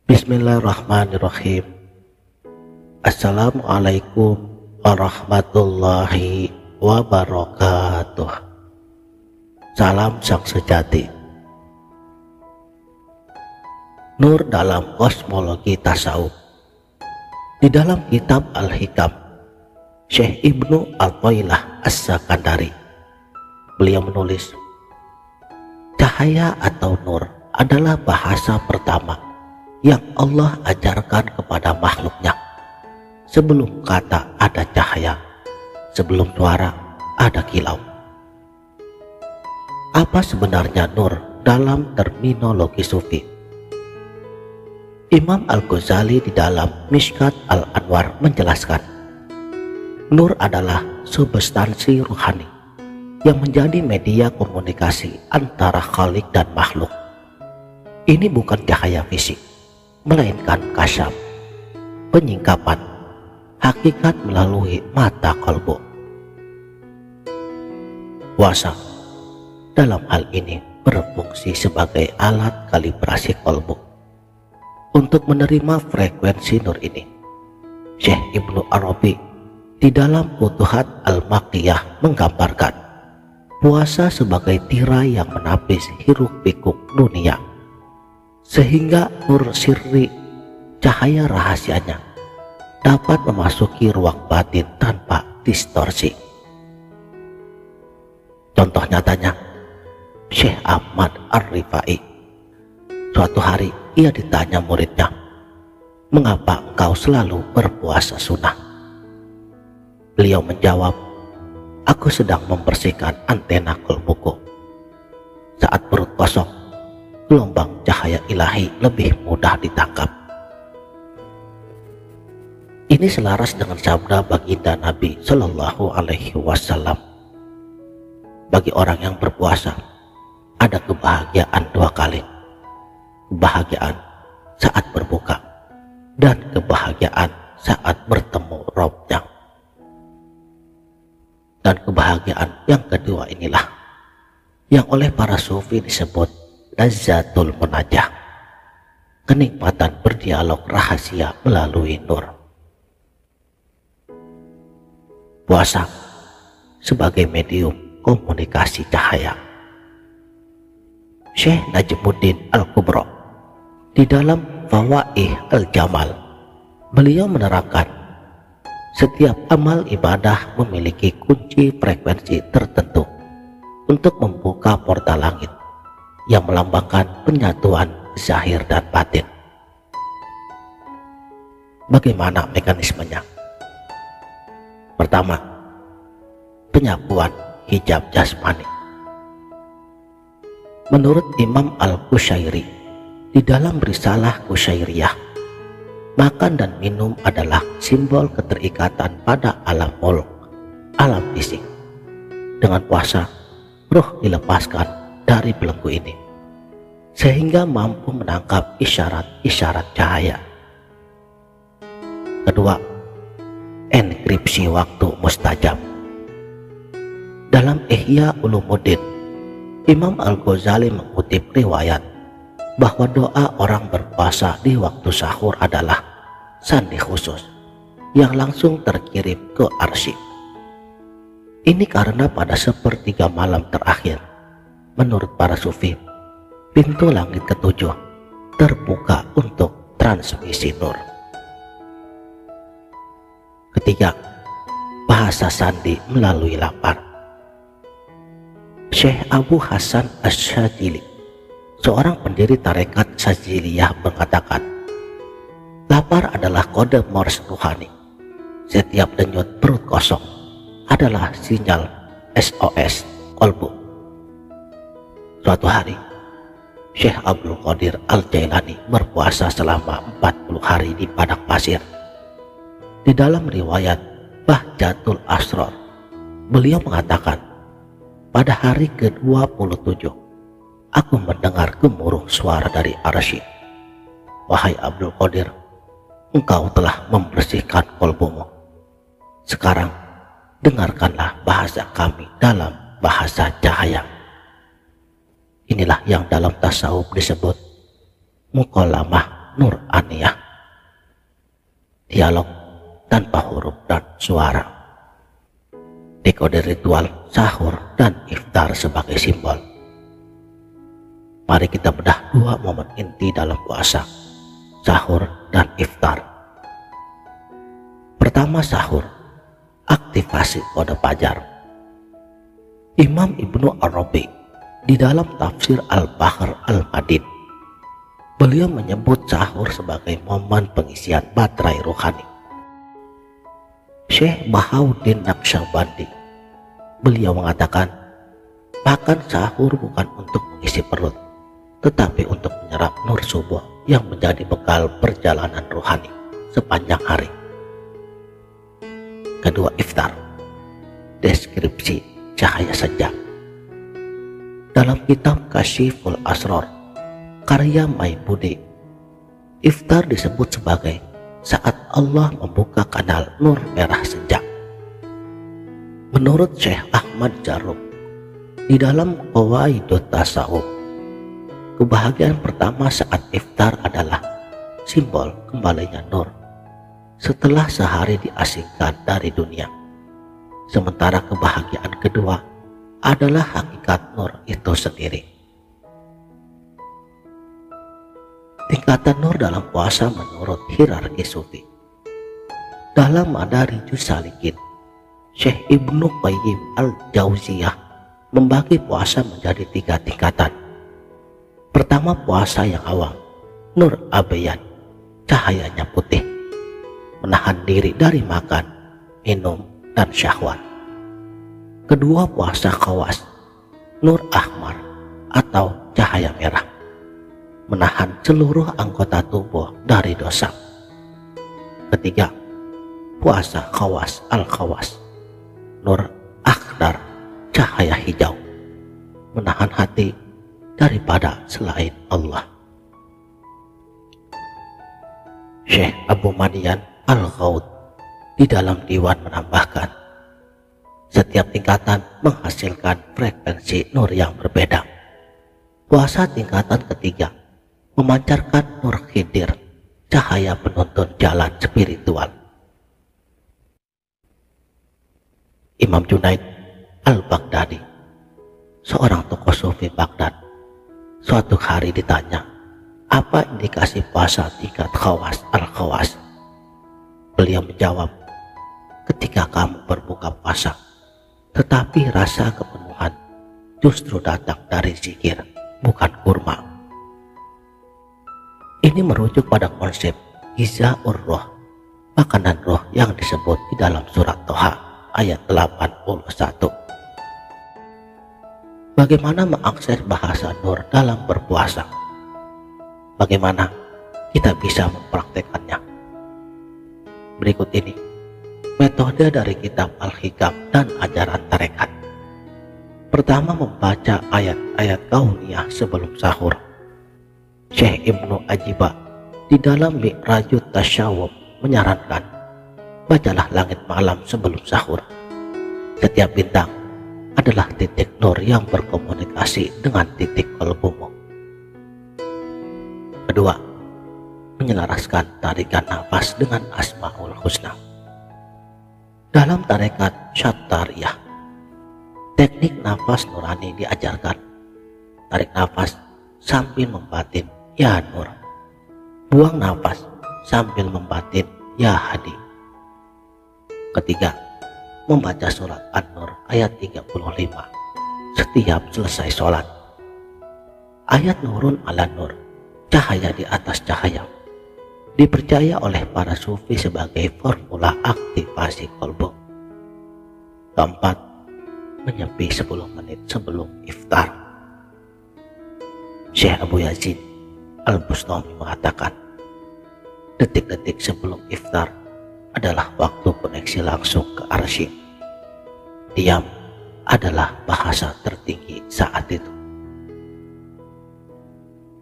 Bismillahirrahmanirrahim. Assalamualaikum warahmatullahi wabarakatuh. Salam sang sejati. Nur dalam kosmologi tasawuf. Di dalam kitab Al-Hikam, Syekh Ibnu Athaillah As-Sakandari, beliau menulis, cahaya atau nur adalah bahasa pertama yang Allah ajarkan kepada makhluknya. Sebelum kata ada cahaya, sebelum suara ada kilau. Apa sebenarnya nur dalam terminologi sufi? Imam Al-Ghazali di dalam Mishkat Al-Anwar menjelaskan, nur adalah substansi ruhani yang menjadi media komunikasi antara Khalik dan makhluk. Ini bukan cahaya fisik, melainkan kasyaf, penyingkapan hakikat melalui mata kolbu. Puasa dalam hal ini berfungsi sebagai alat kalibrasi kolbu untuk menerima frekuensi nur ini. Syekh Ibnu Arabi di dalam Futuhat Al-Makkiyah menggambarkan puasa sebagai tirai yang menapis hiruk-pikuk dunia, sehingga nur sirri, cahaya rahasianya, dapat memasuki ruang batin tanpa distorsi. Contoh nyatanya, Syekh Ahmad Ar-Rifai. Suatu hari ia ditanya muridnya, mengapa engkau selalu berpuasa sunnah? Beliau menjawab, aku sedang membersihkan antena kolbuku. Saat perut kosong, gelombang cahaya ilahi lebih mudah ditangkap. Ini selaras dengan sabda baginda Nabi Shallallahu Alaihi Wasallam. Bagi orang yang berpuasa, ada kebahagiaan dua kali. Kebahagiaan saat berbuka dan kebahagiaan saat bertemu Rabbnya. Dan kebahagiaan yang kedua inilah yang oleh para sufi disebut lazzatul munajah, kenikmatan berdialog rahasia melalui nur. Puasa sebagai medium komunikasi cahaya. Syekh Najmuddin Al-Kubra di dalam Fawaih Al-Jamal, beliau menerangkan setiap amal ibadah memiliki kunci frekuensi tertentu untuk membuka portal langit yang melambangkan penyatuan zahir dan batin. Bagaimana mekanismenya? Pertama, penyapuan hijab jasmani. Menurut Imam Al-Qushairi di dalam risalah Qushairiyah, makan dan minum adalah simbol keterikatan pada alam mulk, alam fisik. Dengan puasa, ruh dilepaskan dari belenggu ini, sehingga mampu menangkap isyarat-isyarat cahaya. Kedua, enkripsi waktu mustajab. Dalam Ihya Ulumuddin, Imam Al-Ghazali mengutip riwayat bahwa doa orang berpuasa di waktu sahur adalah sandi khusus yang langsung terkirim ke arsy. Ini karena pada sepertiga malam terakhir, menurut para sufi, pintu langit ketujuh terbuka untuk transmisi nur. Ketiga, bahasa sandi melalui lapar. Syekh Abu Hasan Asy-Syadzili, seorang pendiri tarekat Syadziliyah, mengatakan, lapar adalah kode Morse ruhani. Setiap denyut perut kosong adalah sinyal SOS kolbu. Suatu hari, Syekh Abdul Qadir Al-Jailani berpuasa selama 40 hari di padang pasir. Di dalam riwayat Bahjatul Asrar, beliau mengatakan, pada hari ke-27, aku mendengar gemuruh suara dari arsy. Wahai Abdul Qadir, engkau telah membersihkan kolbumu. Sekarang dengarkanlah bahasa kami dalam bahasa cahaya. Inilah yang dalam tasawuf disebut muqallamah Nur Aniyah. Dialog tanpa huruf dan suara. Dekode ritual sahur dan iftar sebagai simbol. Mari kita bedah dua momen inti dalam puasa, sahur dan iftar. Pertama, sahur, aktivasi kode fajar. Imam Ibnu Arabi di dalam tafsir Al-Bahr Al-Madin, beliau menyebut sahur sebagai momen pengisian baterai rohani. Syekh Bahauddin Naqsyabandi, beliau mengatakan, makan sahur bukan untuk mengisi perut, tetapi untuk menyerap nur subuh yang menjadi bekal perjalanan rohani sepanjang hari. Kedua, iftar, deskripsi cahaya senja. Dalam kitab Kasyiful Asrar karya Maibudi, iftar disebut sebagai saat Allah membuka kanal nur merah senja. Menurut Syekh Ahmad Jarruk di dalam Qawaidut Tasawuf, kebahagiaan pertama saat iftar adalah simbol kembalinya nur setelah sehari diasingkan dari dunia. Sementara kebahagiaan kedua adalah hakikat nur itu sendiri. Tingkatan nur dalam puasa menurut hierarki sufi. Dalam Madarijus Salikin, Syekh Ibnu Qayyim Al-Jauziyah membagi puasa menjadi 3 tingkatan. Pertama, puasa yang awam, nur abayan, cahayanya putih, menahan diri dari makan, minum, dan syahwat. Kedua, puasa khawas, nur ahmar atau cahaya merah, menahan seluruh anggota tubuh dari dosa. Ketiga, puasa khawas al-khawas, nur akhdar, cahaya hijau, menahan hati daripada selain Allah. Syekh Abu Madian Al-Ghaud di dalam diwan menambahkan, setiap tingkatan menghasilkan frekuensi nur yang berbeda. Puasa tingkatan ketiga memancarkan nur khidir, cahaya penuntun jalan spiritual. Imam Junaid Al-Baghdadi, seorang tokoh sufi Baghdad, suatu hari ditanya, apa indikasi puasa tingkat khawas al-khawas? Beliau menjawab, ketika kamu berbuka puasa, tetapi rasa kepenuhan justru datang dari zikir, bukan kurma. Ini merujuk pada konsep Ghizaur Roh, makanan roh yang disebut di dalam surat Toha ayat 81. Bagaimana mengakses bahasa nur dalam berpuasa? Bagaimana kita bisa mempraktekannya? Berikut ini metode dari kitab Al-Hikam dan ajaran tarekat. Pertama, membaca ayat-ayat kauniyah sebelum sahur. Syekh Ibnu Ajibah di dalam Mi'rajut Tasyawuf menyarankan, bacalah langit malam sebelum sahur. Setiap bintang adalah titik nur yang berkomunikasi dengan titik kalbumu. Kedua, menyelaraskan tarikan nafas dengan Asmaul Husna. Dalam tarekat Syattariyah, teknik nafas nurani diajarkan. Tarik nafas sambil membatin ya nur, buang nafas sambil membatin ya hadi. Ketiga, membaca surat An-Nur ayat 35 setiap selesai sholat. Ayat nurun ala nur, cahaya di atas cahaya, dipercaya oleh para sufi sebagai formula aktivasi kolbu. Keempat, menyepi 10 menit sebelum iftar. Syekh Abu Yazid Al-Bustami mengatakan, detik-detik sebelum iftar adalah waktu koneksi langsung ke arsy. Diam adalah bahasa tertinggi saat itu.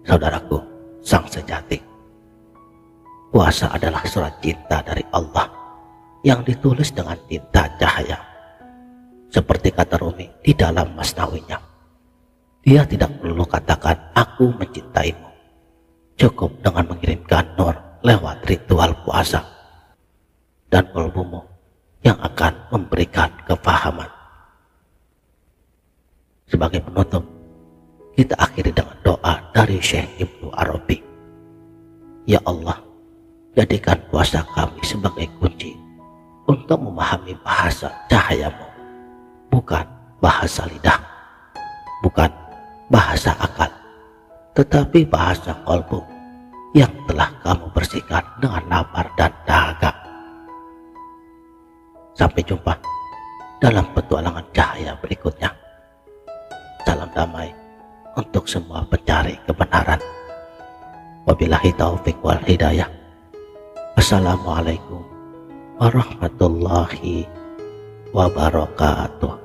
Saudaraku, sang sejati, puasa adalah surat cinta dari Allah yang ditulis dengan tinta cahaya. Seperti kata Rumi di dalam Masnawinya, dia tidak perlu katakan aku mencintaimu, cukup dengan mengirimkan nur lewat ritual puasa, dan kalbumu yang akan memberikan kefahaman. Sebagai penutup, kita akhiri dengan doa dari Syekh Ibnu Arabi. Ya Allah, jadikan puasa kami sebagai kunci untuk memahami bahasa cahayamu, bukan bahasa lidah, bukan bahasa akal, tetapi bahasa kalbu yang telah kamu bersihkan dengan lapar dan dahaga. Sampai jumpa dalam petualangan cahaya berikutnya. Salam damai untuk semua pencari kebenaran. Wabillahi taufik wal hidayah. Assalamualaikum warahmatullahi wabarakatuh.